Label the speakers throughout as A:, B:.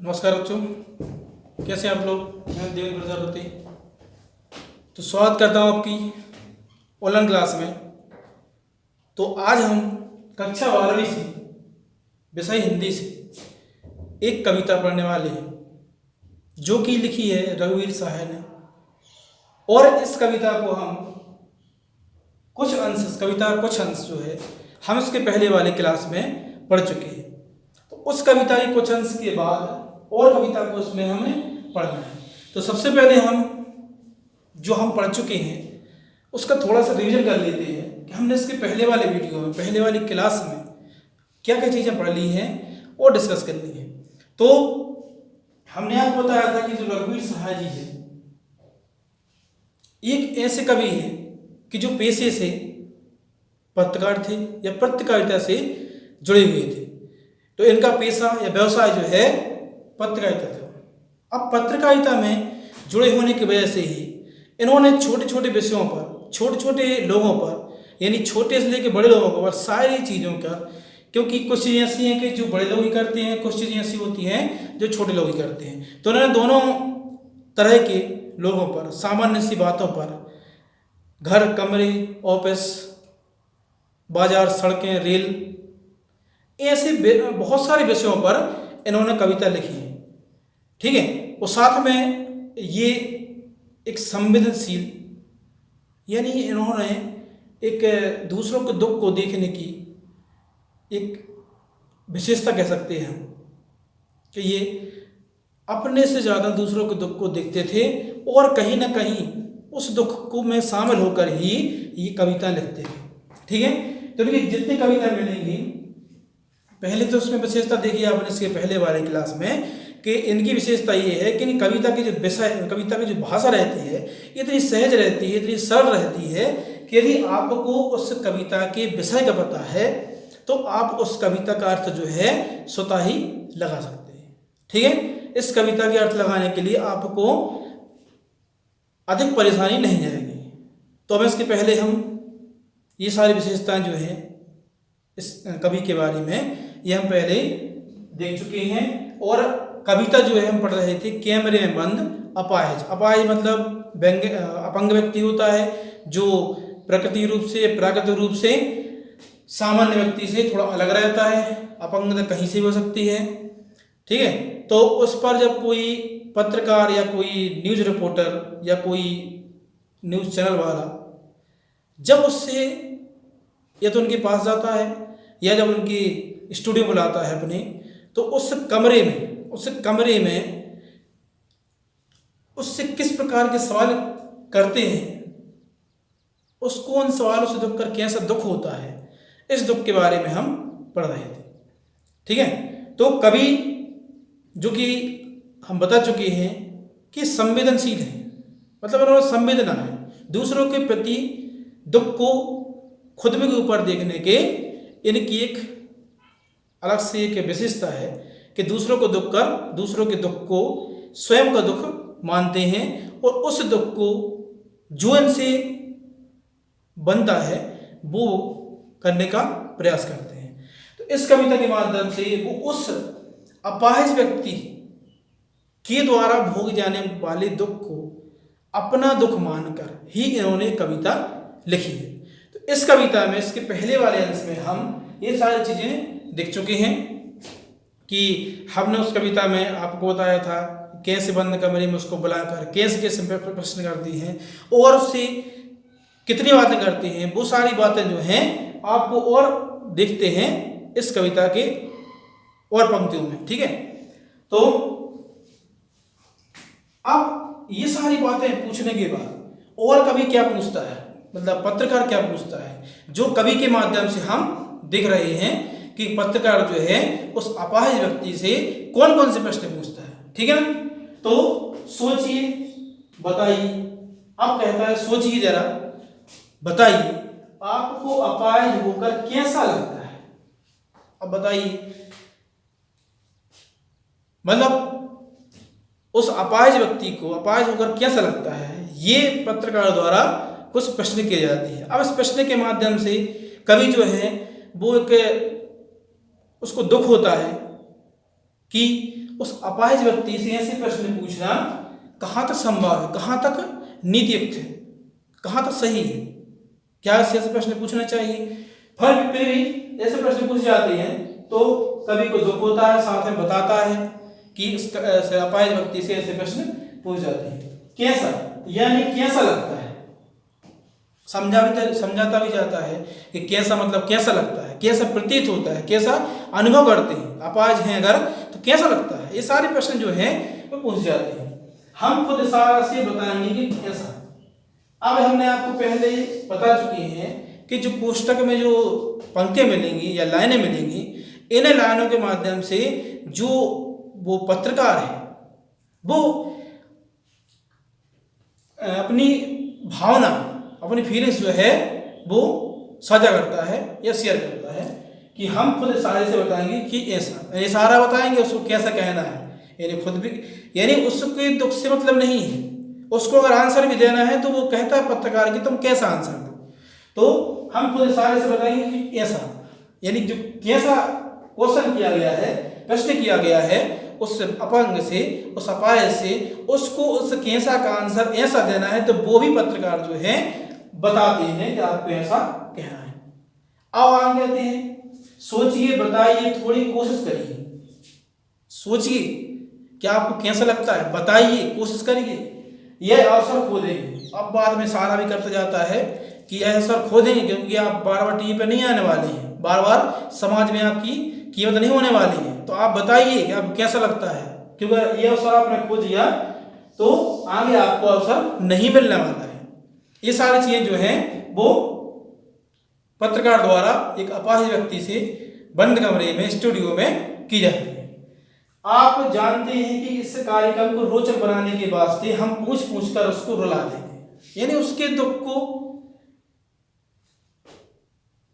A: नमस्कार बच्चों, कैसे हैं आप लोग। मैं देवेंद्र प्रजापति। तो स्वागत करता हूँ आपकी ऑनलाइन क्लास में। तो आज हम कक्षा 12वीं से विषय हिंदी से एक कविता पढ़ने वाले हैं जो कि लिखी है रघुवीर साहब ने। और इस कविता को हम कुछ अंश जो है हम इसके पहले वाले क्लास में पढ़ चुके हैं। तो उस कविता के कुछ अंश के बाद और कविता को उसमें हमें पढ़ना है। तो सबसे पहले हम जो हम पढ़ चुके हैं उसका थोड़ा सा रिवीजन कर लेते हैं कि हमने इसके पहले वाले वीडियो में, पहले वाली क्लास में क्या क्या चीज़ें पढ़ ली हैं और डिस्कस कर ली हैं। तो हमने आपको बताया था कि जो रघुवीर साहब जी है एक ऐसे कवि हैं कि जो पेशे से पत्रकार थे या पत्रकारिता से जुड़े हुए थे। तो इनका पेशा या व्यवसाय जो है पत्रकारिता था। अब पत्रकारिता में जुड़े होने की वजह से ही इन्होंने छोटे छोटे विषयों पर, छोटे छोटे लोगों पर, यानी छोटे से लेकर बड़े लोगों पर सारी चीज़ों का, क्योंकि कुछ चीज़ें ऐसी हैं कि जो बड़े लोग ही करते हैं, कुछ चीज़ें ऐसी होती हैं जो छोटे लोग ही करते हैं। तो उन्होंने दोनों तरह के लोगों पर, सामान्य सी बातों पर, घर, कमरे, ऑफिस, बाजार, सड़कें, रेल, ऐसे बहुत सारे विषयों पर इन्होंने कविता लिखी है। ठीक है। और साथ में ये एक संवेदनशील, यानी इन्होंने एक दूसरों के दुख को देखने की एक विशेषता कह सकते हैं हम कि ये अपने से ज़्यादा दूसरों के दुख को देखते थे और कहीं ना कहीं उस दुख को में शामिल होकर ही ये कविता लिखते थे। ठीक है। तो देखिए जितनी कविता मिलेंगी, पहले तो उसमें विशेषता देखिए आपने इसके पहले वाले क्लास में कि इनकी विशेषता ये है कि कविता की जो विषय, कविता की जो भाषा रहती है इतनी सहज रहती है, इतनी सरल रहती है कि यदि आपको उस कविता के विषय का पता है तो आप उस कविता का अर्थ जो है स्वतः ही लगा सकते हैं। ठीक है। इस कविता के अर्थ लगाने के लिए आपको अधिक परेशानी नहीं जाएगी। तो अब इसके पहले हम ये सारी विशेषताएं जो है इस कवि के बारे में ये हम पहले देख चुके हैं। और कविता जो है हम पढ़ रहे थे कैमरे में बंद अपाहिज। अपाहिज मतलब अपंग व्यक्ति होता है जो प्राकृतिक रूप से सामान्य व्यक्ति से थोड़ा अलग रहता है। अपंगता कहीं से भी हो सकती है। ठीक है। तो उस पर जब कोई पत्रकार या कोई न्यूज़ रिपोर्टर या कोई न्यूज़ चैनल वाला जब उससे या तो उनके पास जाता है या जब उनकी स्टूडियो बुलाता है अपने, तो उस कमरे में उससे किस प्रकार के सवाल करते हैं, उसको उन सवालों से दुख कर कैसा दुख होता है, इस दुख के बारे में हम पढ़ रहे थे। ठीक है। तो कवि जो कि हम बता चुके हैं कि संवेदनशील है, मतलब उन्होंने संवेदना है, दूसरों के प्रति दुख को खुद में के ऊपर देखने के इनकी एक अलग से एक विशेषता है कि दूसरों को दूसरों के दुख को स्वयं का दुख मानते हैं और उस दुख को जो इनसे बनता है वो करने का प्रयास करते हैं। तो इस कविता के माध्यम से वो उस अपाहिज व्यक्ति के द्वारा भोग जाने वाले दुख को अपना दुख मानकर ही इन्होंने कविता लिखी है। तो इस कविता में, इसके पहले वाले अंश में हम ये सारी चीज़ें देख चुके हैं कि हमने उस कविता में आपको बताया था कैसे बंद कमरे में उसको बुलाकर कैसे कैसे प्रश्न करती हैं और उससे कितनी बातें करती हैं। वो सारी बातें जो हैं आपको और देखते हैं इस कविता के और पंक्तियों में। ठीक है। तो अब ये सारी बातें पूछने के बाद और कवि क्या पूछता है, मतलब पत्रकार क्या पूछता है, जो कवि के माध्यम से हम देख रहे हैं कि पत्रकार जो है उस अपाहिज व्यक्ति से कौन कौन से प्रश्न पूछता है। ठीक है ना। तो सोचिए, बताइए। अब कहता है सोचिए जरा, बताइए आपको अपाहिज होकर कैसा लगता है। अब बताइए, मतलब उस अपाहिज व्यक्ति को अपाहिज होकर कैसा लगता है, ये पत्रकार द्वारा कुछ प्रश्न किए जाते हैं। अब इस प्रश्न के माध्यम से कवि जो है वो एक उसको दुख होता है कि उस अपाहिज व्यक्ति से ऐसे प्रश्न पूछना कहाँ तक संभव है, कहाँ तक नीतियुक्त है, कहाँ तक सही है, क्या ऐसे प्रश्न पूछना चाहिए। फिर भी ऐसे प्रश्न पूछ जाते हैं तो कभी को दुख होता है, साथ में बताता है कि अपाहिज व्यक्ति से ऐसे प्रश्न पूछ जाते हैं। कैसा यानी कैसा लगता है, समझाता भी जाता है कि कैसा मतलब कैसा लगता है, कैसा प्रतीत होता है, कैसा अनुभव करते हैं, अपाहिज हैं अगर तो कैसा लगता है, ये सारे प्रश्न जो है वो पूछ जाते हैं। हम खुद इशारा से बताएंगे कि कैसा। अब हमने आपको पहले बता चुके हैं कि जो कोष्टक में जो पंक्तियां मिलेंगी या लाइनें मिलेंगी, इन लाइनों के माध्यम से जो वो पत्रकार है वो अपनी भावना, अपनी फीलिंग्स जो है वो साझा करता है या शेयर करता है कि हम खुद इशारे से बताएंगे कि ऐसा, इशारा बताएंगे उसको कैसा कहना है, यानी खुद भी, यानी उसके दुख से मतलब नहीं है, उसको अगर आंसर भी देना है तो वो कहता है पत्रकार कि तुम कैसा आंसर दो, तो हम खुद इशारे से बताएंगे कि ऐसा, यानी जो कैसा क्वेश्चन किया गया है, प्रश्न किया गया है, उस अपंग से, उस अपाहिज से उसको उस कैसा का आंसर ऐसा देना है, तो वो भी पत्रकार जो है बताते हैं कि आपको ऐसा कहना है। अब आगे कहते हैं सोचिए, बताइए, थोड़ी कोशिश करिए। सोचिए कि आपको कैसा लगता है, बताइए, कोशिश करिए, यह अवसर खो देंगे। अब बाद में सारा भी करता जाता है कि यह अवसर खो देंगे क्योंकि आप बार बार टीवी पर नहीं आने वाले हैं, बार बार समाज में आपकी कीमत नहीं होने वाली है, तो आप बताइए कि आपको कैसा लगता है, क्योंकि ये अवसर आपने खो दिया तो आगे आपको अवसर नहीं मिलने वाला है। ये सारी चीजें जो हैं वो पत्रकार द्वारा एक अपाहिज व्यक्ति से बंद कमरे में, स्टूडियो में की जाती है। आप जानते हैं कि इस कार्यक्रम को रोचक बनाने के वास्ते हम पूछ पूछ कर उसको रुला देते हैं, यानी उसके दुख को,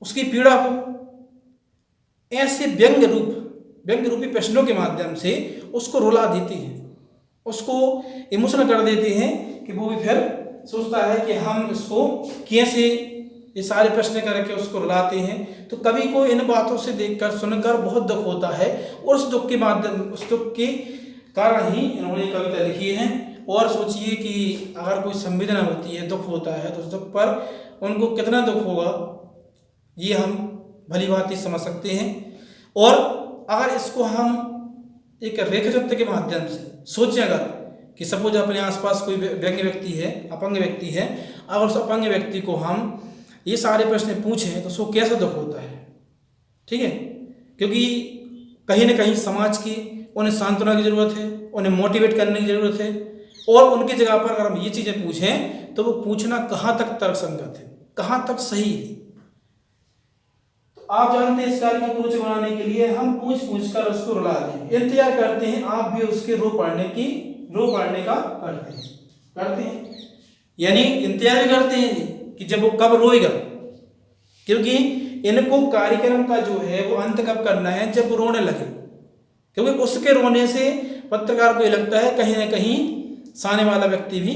A: उसकी पीड़ा को ऐसे व्यंग रूपी प्रश्नों के माध्यम से उसको रुला देते हैं, उसको इमोशनल कर देते हैं कि वो भी फिर सोचता है कि हम इसको कैसे ये सारे प्रश्न करके उसको रुलाते हैं। तो कवि को इन बातों से देखकर, सुनकर बहुत दुख होता है और उस दुख के माध्यम, उस दुख के कारण ही इन्होंने कविता लिखी है। और सोचिए कि अगर कोई संवेदना होती है, दुख होता है, तो उस दुख पर उनको कितना दुख होगा ये हम भली बात ही समझ सकते हैं। और अगर इसको हम एक रेखाचित्र के माध्यम से सोचें, अगर कि सपोज अपने आसपास कोई व्यंग्य व्यक्ति है, अपंग व्यक्ति है, अगर उस अपंग व्यक्ति को हम ये सारे प्रश्न पूछें तो उसको कैसा दुख होता है, ठीक है, क्योंकि कहीं ना कहीं समाज की उन्हें सांत्वना की जरूरत है, उन्हें मोटिवेट करने की जरूरत है, और उनकी जगह पर अगर हम ये चीजें पूछें तो वो पूछना कहाँ तक तर्कसंगत है, कहाँ तक सही है। तो आप जानते हैं इस कार्यक्रम को रोचक बनाने के लिए हम पूछ पूछ कर उसको रुला दें, इंतजार करते हैं आप भी उसके रो पढ़ने का करते हैं, यानी इंतजार भी करते हैं कि जब वो कब रोएगा, क्योंकि इनको कार्यक्रम का जो है वो अंत कब करना है, जब वो रोने लगे, क्योंकि उसके रोने से पत्रकार को ये लगता है कहीं ना कहीं सामने वाला व्यक्ति भी,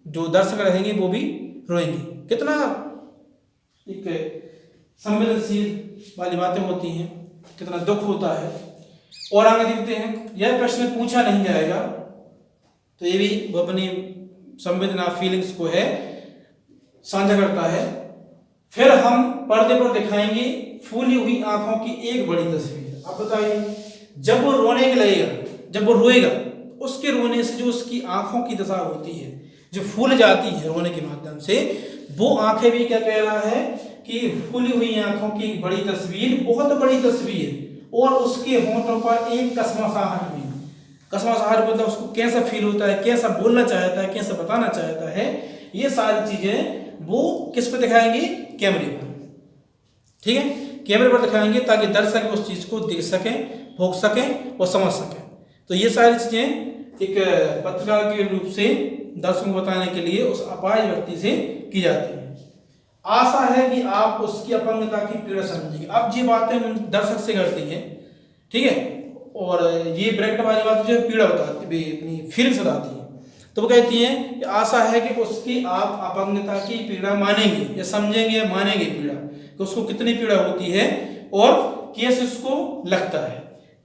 A: जो दर्शक रहेंगे वो भी रोएंगे। कितना एक संवेदनशील वाली बातें होती हैं, कितना दुख होता है। और आगे देखते हैं, यह प्रश्न पूछा नहीं जाएगा, तो ये भी वो अपनी संवेदना, फीलिंग्स को है साझा करता है। फिर हम पर्दे पर दिखाएंगे फूली हुई आंखों की एक बड़ी तस्वीर। अब बताइए, जब वो रोने लगेगा, जब वो रोएगा, उसके रोने से जो उसकी आंखों की दशा होती है, जो फूल जाती है रोने के माध्यम से, वो आंखें भी क्या कह रहा है कि फूली हुई आंखों की एक बड़ी तस्वीर, बहुत बड़ी तस्वीर, और उसके होंठों पर एक कसमसाहट भी। कसमसाहट मतलब उसको कैसा फील होता है, कैसा बोलना चाहता है, कैसा बताना चाहता है, ये सारी चीजें वो किस पर दिखाएंगे, कैमरे पर, ठीक है, कैमरे पर दिखाएंगे ताकि दर्शक उस चीज को देख सकें, भोग सकें और समझ सकें। तो ये सारी चीजें एक पत्रकार के रूप से दर्शकों को बताने के लिए उस अपाहिज व्यक्ति से की जाती है। आशा है कि आप उसकी अपंगता की पीड़ा समझेंगे। अब ये बातें दर्शक से करती हैं, ठीक है, और ये ब्रैकेट वाली बात जो पीड़ा बताती है, अपनी फीलिंग्स बताती है। तो वो कहती हैं कि आशा है कि उसकी आप अपंगता की पीड़ा मानेंगे या समझेंगे या मानेंगे पीड़ा, कि उसको कितनी पीड़ा होती है और कैसे उसको लगता है।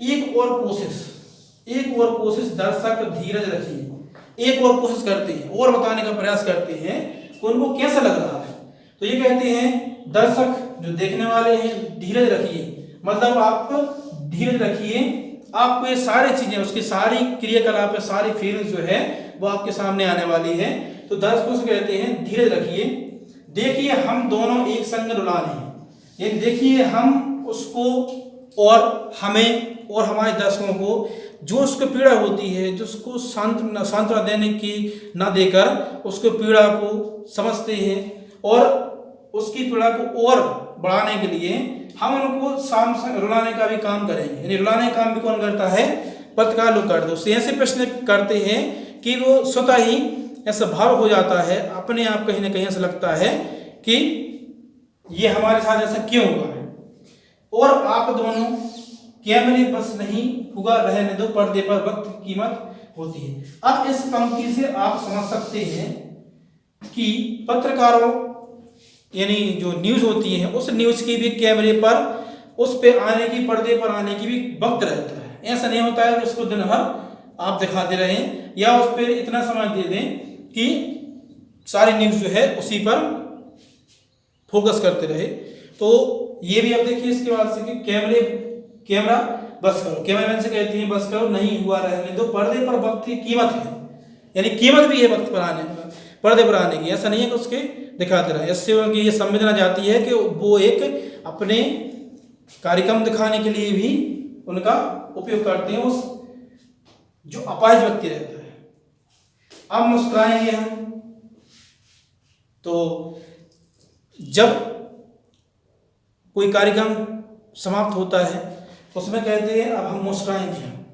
A: एक और कोशिश, एक और कोशिश दर्शक धीरज रखिए। एक और कोशिश करते हैं और बताने का प्रयास करते हैं कि उनको कैसा लग रहा है। तो ये कहते हैं दर्शक जो देखने वाले हैं धीरज रखिए, मतलब आप धीरज रखिए, आपको ये सारी चीजें उसकी सारी क्रियाकलाप सारी फीलिंग्स जो है वो आपके सामने आने वाली है। तो दर्शकों से कहते हैं धीरज रखिए, देखिए हम दोनों एक संग रुलाने हैं, ये देखिए हम उसको और हमें और हमारे दर्शकों को जो उसको पीड़ा होती है, जो उसको सांत्वना देने की ना देकर उसको पीड़ा को समझते हैं और उसकी पीड़ा को और बढ़ाने के लिए हम उनको शाम से रुलाने का भी काम करेंगे। यानी रुलाने का काम भी कौन करता है? पत्रकार लोग करते हैं। उससे ऐसे प्रश्न करते हैं कि वो स्वतः ही ऐसा भाव हो जाता है, अपने आप कहीं ना कहीं ऐसा लगता है कि ये हमारे साथ ऐसा क्यों हुआ है। और आप दोनों कैमरे बस नहीं हुआ रहने दो, पर्दे पर वक्त की कीमत होती है। अब इस पंक्ति से आप समझ सकते हैं कि पत्रकारों यानी जो न्यूज होती है उस न्यूज की भी कैमरे पर उस पे आने की, पर्दे पर आने की भी वक्त रहता है। ऐसा नहीं होता है कि उसको दिन भर आप दिखाते रहें या उस पर इतना समय दे दें कि सारी न्यूज जो है उसी पर फोकस करते रहे। तो ये भी अब देखिए इसके बाद से कि कैमरा बस करो, कैमरामैन से कहती है बस करो, नहीं हुआ रहने दो, पर्दे पर वक्त की कीमत है, यानी कीमत भी है वक्त पर आने पर्दे पर आने की। ऐसा नहीं है कि उसके दिखाते रहे। इससे उनकी ये संवेदना जाती है कि वो एक अपने कार्यक्रम दिखाने के लिए भी उनका उपयोग करते हैं उस जो अपाहिज व्यक्ति रहता है। अब मुस्कुराएंगे हम, तो जब कोई कार्यक्रम समाप्त होता है तो उसमें कहते हैं अब हम मुस्कुराएंगे हम,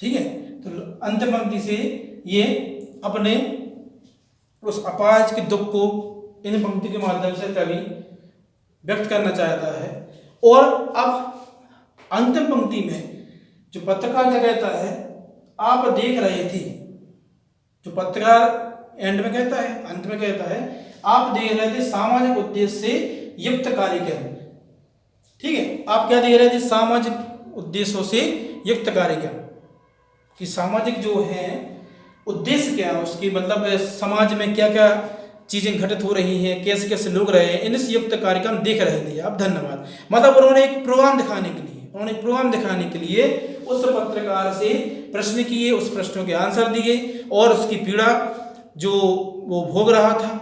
A: ठीक है। तो अंतिम पंक्ति से ये अपने उस अपाहिज के दुख को इन पंक्ति के माध्यम से कवि व्यक्त करना चाहता है। और अब अंतिम पंक्ति में जो पत्रकार क्या कहता है, आप देख रहे थे, जो पत्रकार एंड में कहता है, अंत में कहता है आप देख रहे थे सामाजिक उद्देश्य से युक्त कार्यक्रम, ठीक है। आप क्या देख रहे थे? सामाजिक उद्देश्यों से युक्त कार्यक्रम, कि सामाजिक जो है उद्देश्य क्या है उसकी, मतलब समाज में क्या क्या चीजें घटित हो रही हैं, कैसे कैसे लोग रहे हैं, इन युक्त कार्यक्रम देख रहे थे आप। धन्यवाद। मतलब उन्होंने एक प्रोग्राम दिखाने के लिए उस पत्रकार से प्रश्न किए, उस प्रश्नों के आंसर दिए और उसकी पीड़ा जो वो भोग रहा था,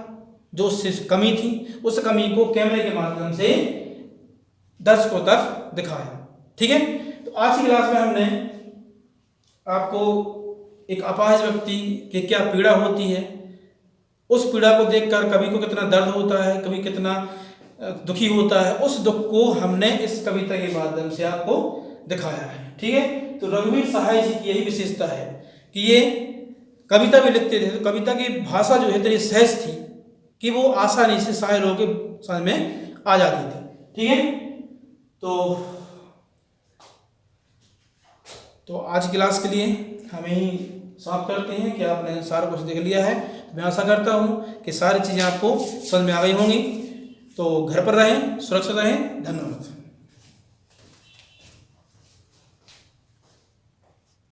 A: जो उससे कमी थी, उस कमी को कैमरे के माध्यम से दर्शकों तक दिखाया, ठीक है। तो आज की क्लास में हमने आपको एक अपाहिज व्यक्ति की क्या पीड़ा होती है, उस पीड़ा को देखकर कवि को कितना दर्द होता है, कवि कितना दुखी होता है, उस दुख को हमने इस कविता के माध्यम से आपको दिखाया है, ठीक है। तो रघुवीर सहाय जी की यही विशेषता है कि ये कविता भी लिखते थे तो कविता की भाषा जो है इतनी सहज थी कि वो आसानी से शायरों के समझ में आ जाती थी, ठीक है। तो आज की क्लास के लिए हम यही समाप्त करते हैं कि आपने सारा कुछ देख लिया है। मैं आशा करता हूँ कि सारी चीज़ें आपको समझ में आ गई होंगी। तो घर पर रहें, सुरक्षित रहें। धन्यवाद।